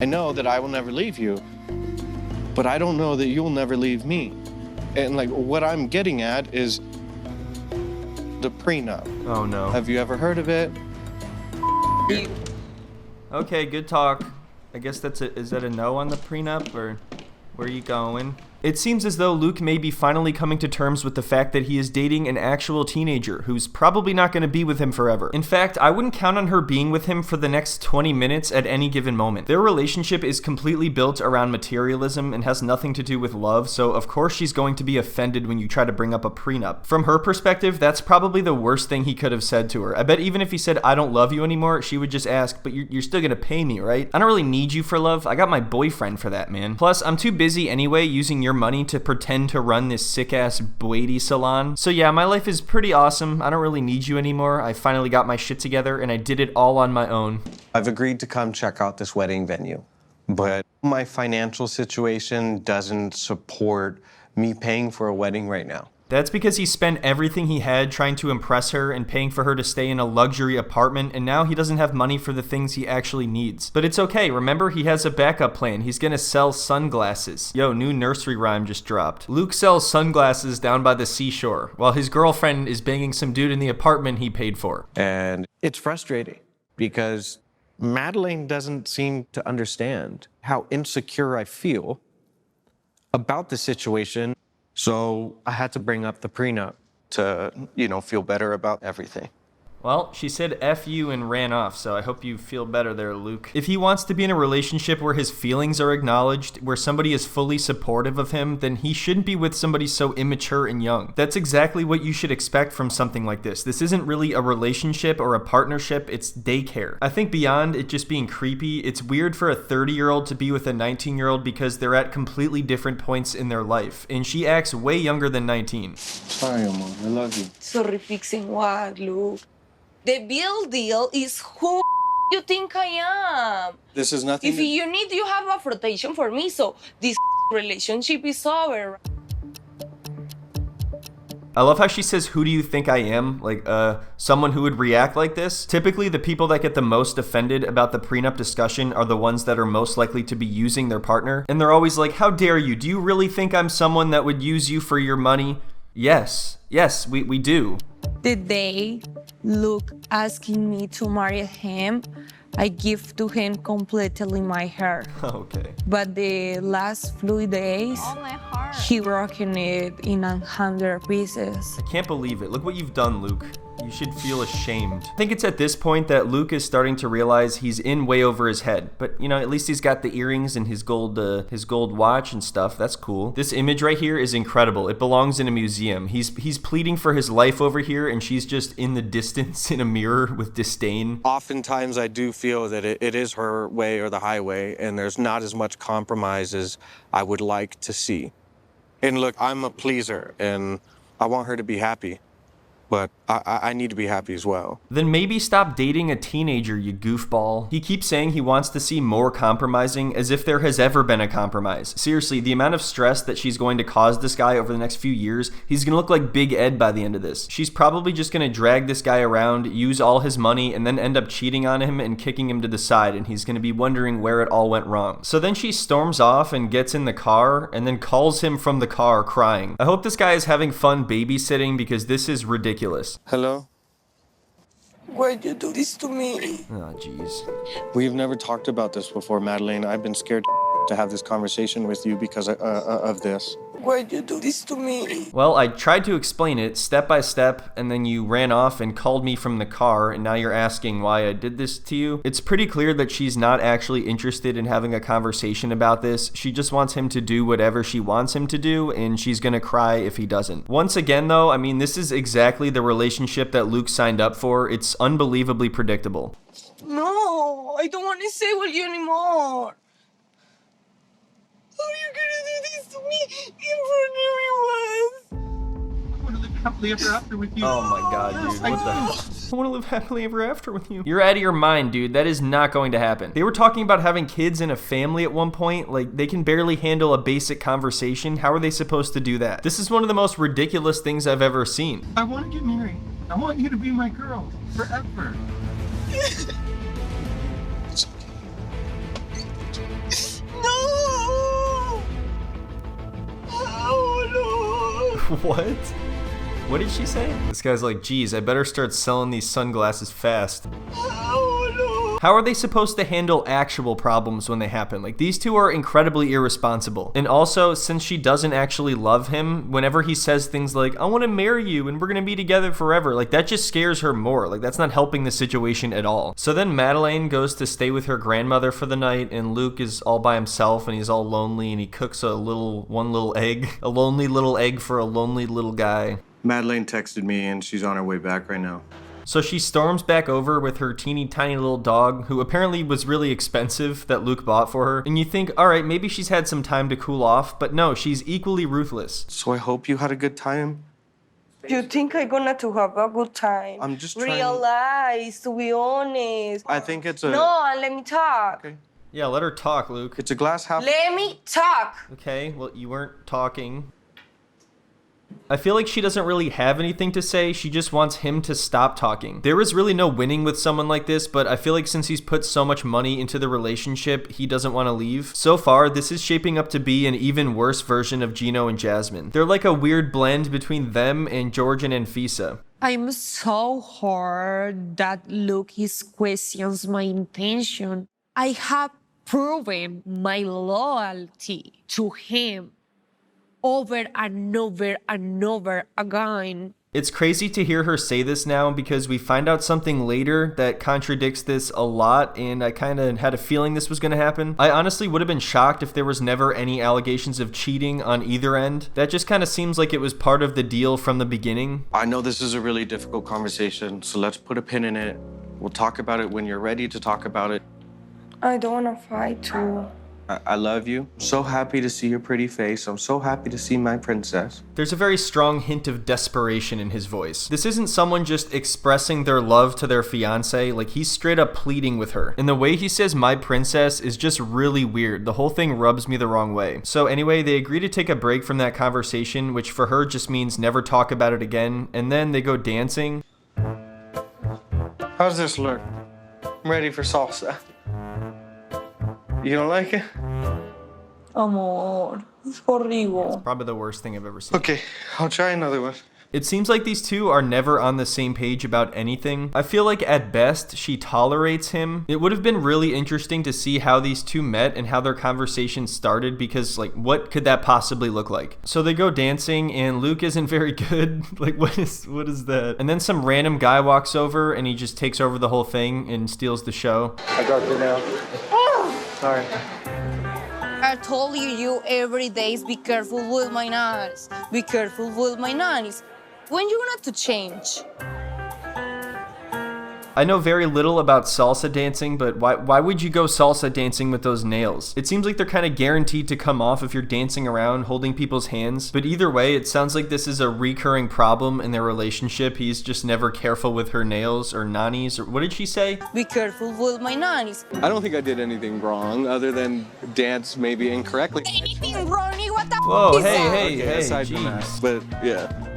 I know that I will never leave you, but I don't know that you'll never leave me. And like what I'm getting at is the prenup. Oh no. Have you ever heard of it? Okay, good talk. I guess is that a no on the prenup, or where are you going? It seems as though Luke may be finally coming to terms with the fact that he is dating an actual teenager who's probably not going to be with him forever. In fact, I wouldn't count on her being with him for the next 20 minutes at any given moment. Their relationship is completely built around materialism and has nothing to do with love, so of course she's going to be offended when you try to bring up a prenup. From her perspective, that's probably the worst thing he could have said to her. I bet even if he said, "I don't love you anymore," she would just ask, "But you're still going to pay me, right? I don't really need you for love. I got my boyfriend for that, man. Plus, I'm too busy anyway using your money to pretend to run this sick-ass beauty salon. So yeah, my life is pretty awesome. I don't really need you anymore. I finally got my shit together and I did it all on my own." I've agreed to come check out this wedding venue, but my financial situation doesn't support me paying for a wedding right now. That's because he spent everything he had trying to impress her and paying for her to stay in a luxury apartment, and now he doesn't have money for the things he actually needs. But it's okay, remember, he has a backup plan. He's gonna sell sunglasses. Yo, new nursery rhyme just dropped. Luke sells sunglasses down by the seashore, while his girlfriend is banging some dude in the apartment he paid for. And it's frustrating because Madeleine doesn't seem to understand how insecure I feel about the situation. So I had to bring up the prenup to, feel better about everything. Well, she said F you and ran off, so I hope you feel better there, Luke. If he wants to be in a relationship where his feelings are acknowledged, where somebody is fully supportive of him, then he shouldn't be with somebody so immature and young. That's exactly what you should expect from something like this. This isn't really a relationship or a partnership, it's daycare. I think beyond it just being creepy, it's weird for a 30-year-old to be with a 19-year-old because they're at completely different points in their life, and she acts way younger than 19. Sorry, Mom. I love you. Sorry, fixing what, Luke? The real deal is who you think I am. This is nothing. If you need, you have a flirtation for me, so this relationship is over. I love how she says, "Who do you think I am?" Like, someone who would react like this. Typically, the people that get the most offended about the prenup discussion are the ones that are most likely to be using their partner. And they're always like, "How dare you? Do you really think I'm someone that would use you for your money?" Yes, we do. The day Luke asking me to marry him, I give to him completely my hair. Okay. But the last few days, he broken it in 100 pieces. I can't believe it. Look what you've done, Luke. You should feel ashamed. I think it's at this point that Luke is starting to realize he's in way over his head. But, at least he's got the earrings and his gold watch and stuff. That's cool. This image right here is incredible. It belongs in a museum. He's pleading for his life over here, and she's just in the distance in a mirror with disdain. Oftentimes I do feel that it is her way or the highway, and there's not as much compromise as I would like to see. And look, I'm a pleaser, and I want her to be happy. But I need to be happy as well. Then maybe stop dating a teenager, you goofball. He keeps saying he wants to see more compromising, as if there has ever been a compromise. Seriously, the amount of stress that she's going to cause this guy over the next few years, he's gonna look like Big Ed by the end of this. She's probably just gonna drag this guy around, use all his money, and then end up cheating on him and kicking him to the side, and he's gonna be wondering where it all went wrong. So then she storms off and gets in the car, and then calls him from the car crying. I hope this guy is having fun babysitting, because this is ridiculous. Hello? Why'd you do this to me? Oh, jeez. We've never talked about this before, Madeleine. I've been scared to have this conversation with you because of this. Why'd you do this to me? Well, I tried to explain it step by step, and then you ran off and called me from the car, and now you're asking why I did this to you. It's pretty clear that she's not actually interested in having a conversation about this. She just wants him to do whatever she wants him to do, and she's gonna cry if he doesn't. Once again, though, this is exactly the relationship that Luke signed up for. It's unbelievably predictable. No, I don't want to stay with you anymore. How are you gonna do this to me in front of everyone? I want to live happily ever after with you. Oh my god, dude. I What the do. hell? I want to live happily ever after with you. You're out of your mind, dude. That is not going to happen. They were talking about having kids in a family at one point. Like, they can barely handle a basic conversation. How are they supposed to do that? This is one of the most ridiculous things I've ever seen. I want to get married. I want you to be my girl forever. It's okay. What? What did she say? This guy's like, geez, I better start selling these sunglasses fast. How are they supposed to handle actual problems when they happen? Like, these two are incredibly irresponsible. And also, since she doesn't actually love him, whenever he says things like, I want to marry you and we're gonna be together forever, like, that just scares her more. Like, that's not helping the situation at all. So then Madeleine goes to stay with her grandmother for the night, and Luke is all by himself and he's all lonely, and he cooks one little egg. A lonely little egg for a lonely little guy. Madeleine texted me and she's on her way back right now. So she storms back over with her teeny tiny little dog, who apparently was really expensive, that Luke bought for her. And you think, all right, maybe she's had some time to cool off, but no, she's equally ruthless. So I hope you had a good time. You think I'm gonna to have a good time? I'm just trying. Realize, to be honest. I think it's a... No, let me talk. Okay. Yeah, let her talk, Luke. It's a glass half... Let me talk. Okay, well, you weren't talking. I feel like she doesn't really have anything to say, she just wants him to stop talking. There is really no winning with someone like this, but I feel like since he's put so much money into the relationship, he doesn't want to leave. So far, this is shaping up to be an even worse version of Gino and Jasmine. They're like a weird blend between them and George and Anfisa. I'm so hurt that Luke is questions my intention. I have proven my loyalty to him over and over and over again. It's crazy to hear her say this now because we find out something later that contradicts this a lot, and I kind of had a feeling this was going to happen. I honestly would have been shocked if there was never any allegations of cheating on either end. That just kind of seems like it was part of the deal from the beginning. I know this is a really difficult conversation, so let's put a pin in it. We'll talk about it when you're ready to talk about it. I don't want to fight too. I love you. So happy to see your pretty face. I'm so happy to see my princess. There's a very strong hint of desperation in his voice. This isn't someone just expressing their love to their fiancé, like he's straight up pleading with her. And the way he says my princess is just really weird. The whole thing rubs me the wrong way. So anyway, they agree to take a break from that conversation, which for her just means never talk about it again, and then they go dancing. How's this look? I'm ready for salsa. You don't like it? Amor, it's horrible. Probably the worst thing I've ever seen. Okay, I'll try another one. It seems like these two are never on the same page about anything. I feel like at best, she tolerates him. It would have been really interesting to see how these two met and how their conversation started, because like, what could that possibly look like? So they go dancing and Luke isn't very good. Like, what is that? And then some random guy walks over and he just takes over the whole thing and steals the show. I got you now. Sorry. I told you every day be careful with my nails. Be careful with my nails. When you want to change? I know very little about salsa dancing, but why would you go salsa dancing with those nails? It seems like they're kind of guaranteed to come off if you're dancing around holding people's hands. But either way, it sounds like this is a recurring problem in their relationship. He's just never careful with her nails or nannies, or what did she say? Be careful with my nails. I don't think I did anything wrong other than dance maybe incorrectly. Anything wrong? What the Whoa, is hey, that? hey, Aside from that, jeez. but yeah.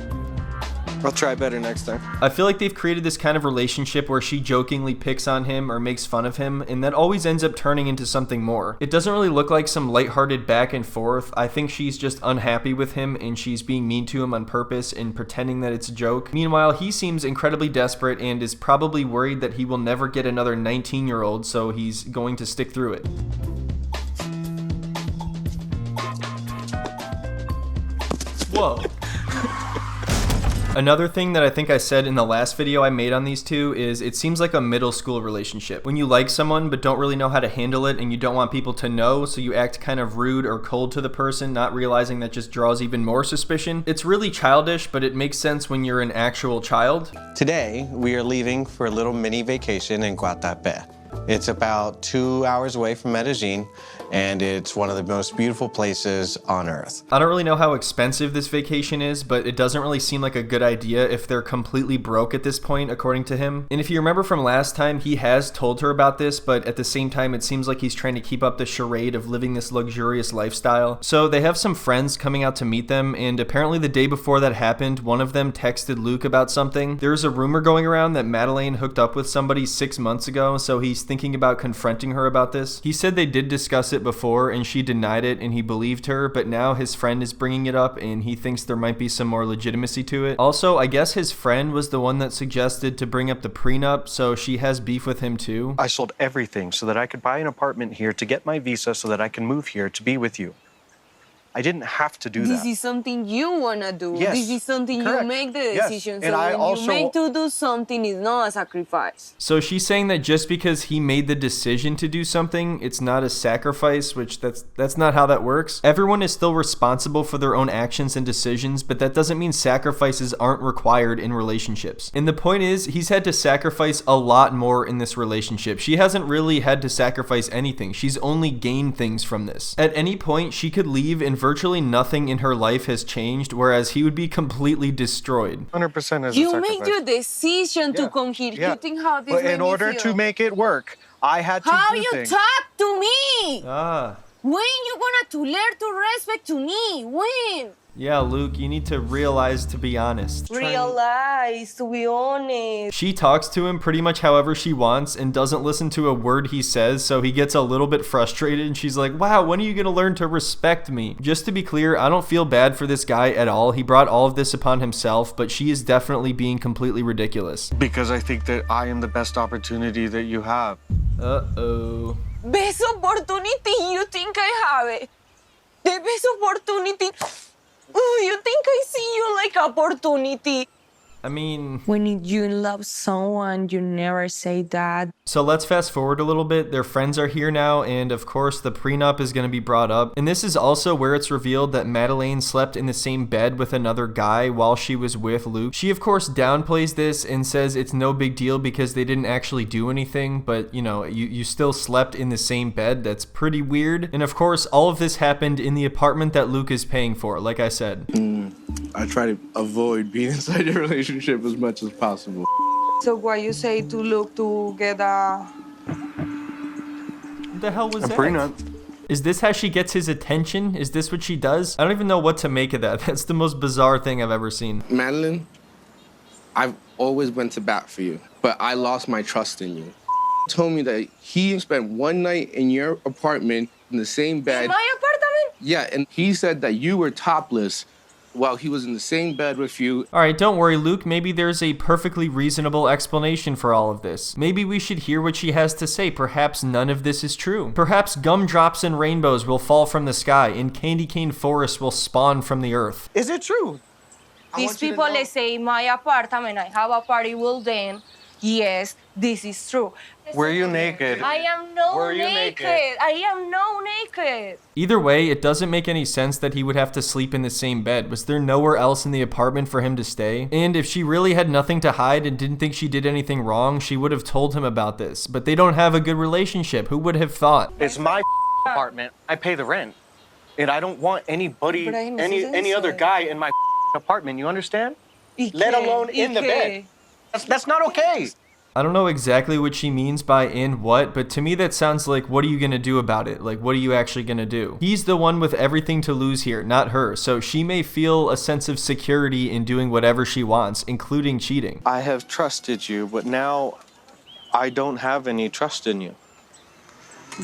I'll try better next time. I feel like they've created this kind of relationship where she jokingly picks on him or makes fun of him, and that always ends up turning into something more. It doesn't really look like some lighthearted back and forth. I think she's just unhappy with him and she's being mean to him on purpose and pretending that it's a joke. Meanwhile, he seems incredibly desperate and is probably worried that he will never get another 19-year-old, so he's going to stick through it. Whoa. Another thing that I think I said in the last video I made on these two is it seems like a middle school relationship. When you like someone but don't really know how to handle it and you don't want people to know, so you act kind of rude or cold to the person, not realizing that just draws even more suspicion. It's really childish, but it makes sense when you're an actual child. Today, we are leaving for a little mini vacation in Guatapé. It's about 2 hours away from Medellin, and it's one of the most beautiful places on earth. I don't really know how expensive this vacation is, but it doesn't really seem like a good idea if they're completely broke at this point, according to him. And if you remember from last time, he has told her about this, but at the same time, it seems like he's trying to keep up the charade of living this luxurious lifestyle. So they have some friends coming out to meet them, and apparently the day before that happened, one of them texted Luke about something. There's a rumor going around that Madeleine hooked up with somebody 6 months ago, so he he's thinking about confronting her about this. He said they did discuss it before and she denied it and he believed her, but now his friend is bringing it up and he thinks there might be some more legitimacy to it. Also, I guess his friend was the one that suggested to bring up the prenup, so she has beef with him too. I sold everything so that I could buy an apartment here to get my visa so that I can move here to be with you. I didn't have to do This that. is something you wanna do. Yes, This is something correct. you make the Yes, decision. and So I when also- you make to do something, it's not a sacrifice. So she's saying that just because he made the decision to do something, it's not a sacrifice, which that's not how that works. Everyone is still responsible for their own actions and decisions, but that doesn't mean sacrifices aren't required in relationships. And the point is, he's had to sacrifice a lot more in this relationship. She hasn't really had to sacrifice anything. She's only gained things from this. At any point, she could leave and virtually nothing in her life has changed, whereas he would be completely destroyed. 100% is a You sacrifice. make your decision to come here. Yeah. You think how this But made in me order feel. to make it work, I had to How do you things. talk to me? Ah. When you gonna to learn to respect to me? When? Yeah, Luke, you need to realize to be honest. Realize, to be honest. She talks to him pretty much however she wants and doesn't listen to a word he says, so he gets a little bit frustrated and she's like, wow, when are you gonna learn to respect me? Just to be clear, I don't feel bad for this guy at all. He brought all of this upon himself, but she is definitely being completely ridiculous. Because I think that I am the best opportunity that you have. Uh-oh. Best opportunity, you think I have it? The best opportunity. Ooh, you think I see you like opportunity? I mean, When you love someone, you never say that. so let's fast forward a little bit. Their friends are here now, and of course the prenup is going to be brought up. And this is also where it's revealed that Madeleine slept in the same bed with another guy while she was with Luke. She of course downplays this and says it's no big deal because they didn't actually do anything, but you know, you still slept in the same bed. That's pretty weird. And of course all of this happened in the apartment that Luke is paying for, like I said. I try to avoid being inside a relationship as much as possible. So what you say to look to get a... What the hell was that? Prenup. Is this how she gets his attention? Is this what she does? I don't even know what to make of that. That's the most bizarre thing I've ever seen. Madeline, I've always went to bat for you, but I lost my trust in you. Told me that he spent one night in your apartment in the same bed. My apartment? Yeah, and he said that you were topless while he was in the same bed with you. Alright, don't worry, Luke. Maybe there's a perfectly reasonable explanation for all of this. Maybe we should hear what she has to say. Perhaps none of this is true. Perhaps gumdrops and rainbows will fall from the sky and candy cane forests will spawn from the earth. Is it true? These people, they say, my apartment, I have a party, well then, yes, this is true. Were you naked? I am no Were you naked. naked? I am no naked. Either way, it doesn't make any sense that he would have to sleep in the same bed. Was there nowhere else in the apartment for him to stay? And if she really had nothing to hide and didn't think she did anything wrong, she would have told him about this. But they don't have a good relationship. Who would have thought? It's my apartment. I pay the rent. And I don't want anybody, Ibrahim, any other guy in my apartment. You understand? Let alone in the bed. That's not okay. I don't know exactly what she means by in what, but to me that sounds like, what are you gonna do about it? Like, what are you actually gonna do? He's the one with everything to lose here, not her. So she may feel a sense of security in doing whatever she wants, including cheating. I have trusted you, but now I don't have any trust in you.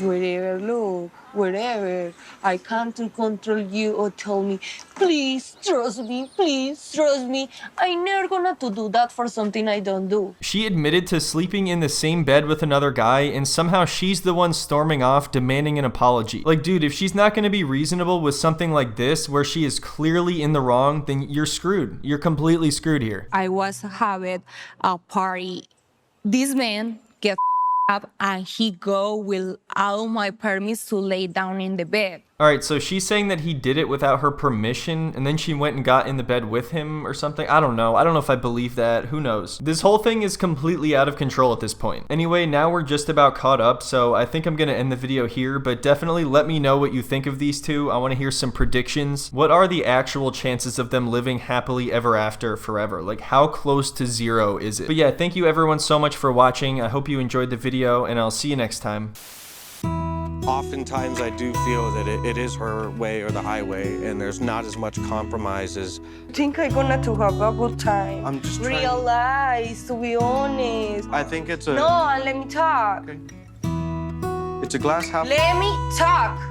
Wherever, look, wherever. I can't control you or tell me, please trust me, please trust me. I'm never gonna to do that for something I don't do. She admitted to sleeping in the same bed with another guy, and somehow she's the one storming off demanding an apology. Like, dude, if she's not gonna be reasonable with something like this, where she is clearly in the wrong, then you're screwed. You're completely screwed here. I was having a party. This man get up and he go without my permits to lay down in the bed. Alright, so she's saying that he did it without her permission, and then she went and got in the bed with him or something. I don't know. I don't know if I believe that. Who knows? This whole thing is completely out of control at this point. Anyway, now we're just about caught up, so I think I'm gonna end the video here, but definitely let me know what you think of these two. I want to hear some predictions. What are the actual chances of them living happily ever after forever? Like, how close to zero is it? But yeah, thank you everyone so much for watching. I hope you enjoyed the video, and I'll see you next time. Oftentimes I do feel that it is her way or the highway, and there's not as much compromise as... Think I'm gonna to have a good time. I'm just trying- Realize, to be honest. I think it's a... No, let me talk. Okay. It's a glass half. Let me talk.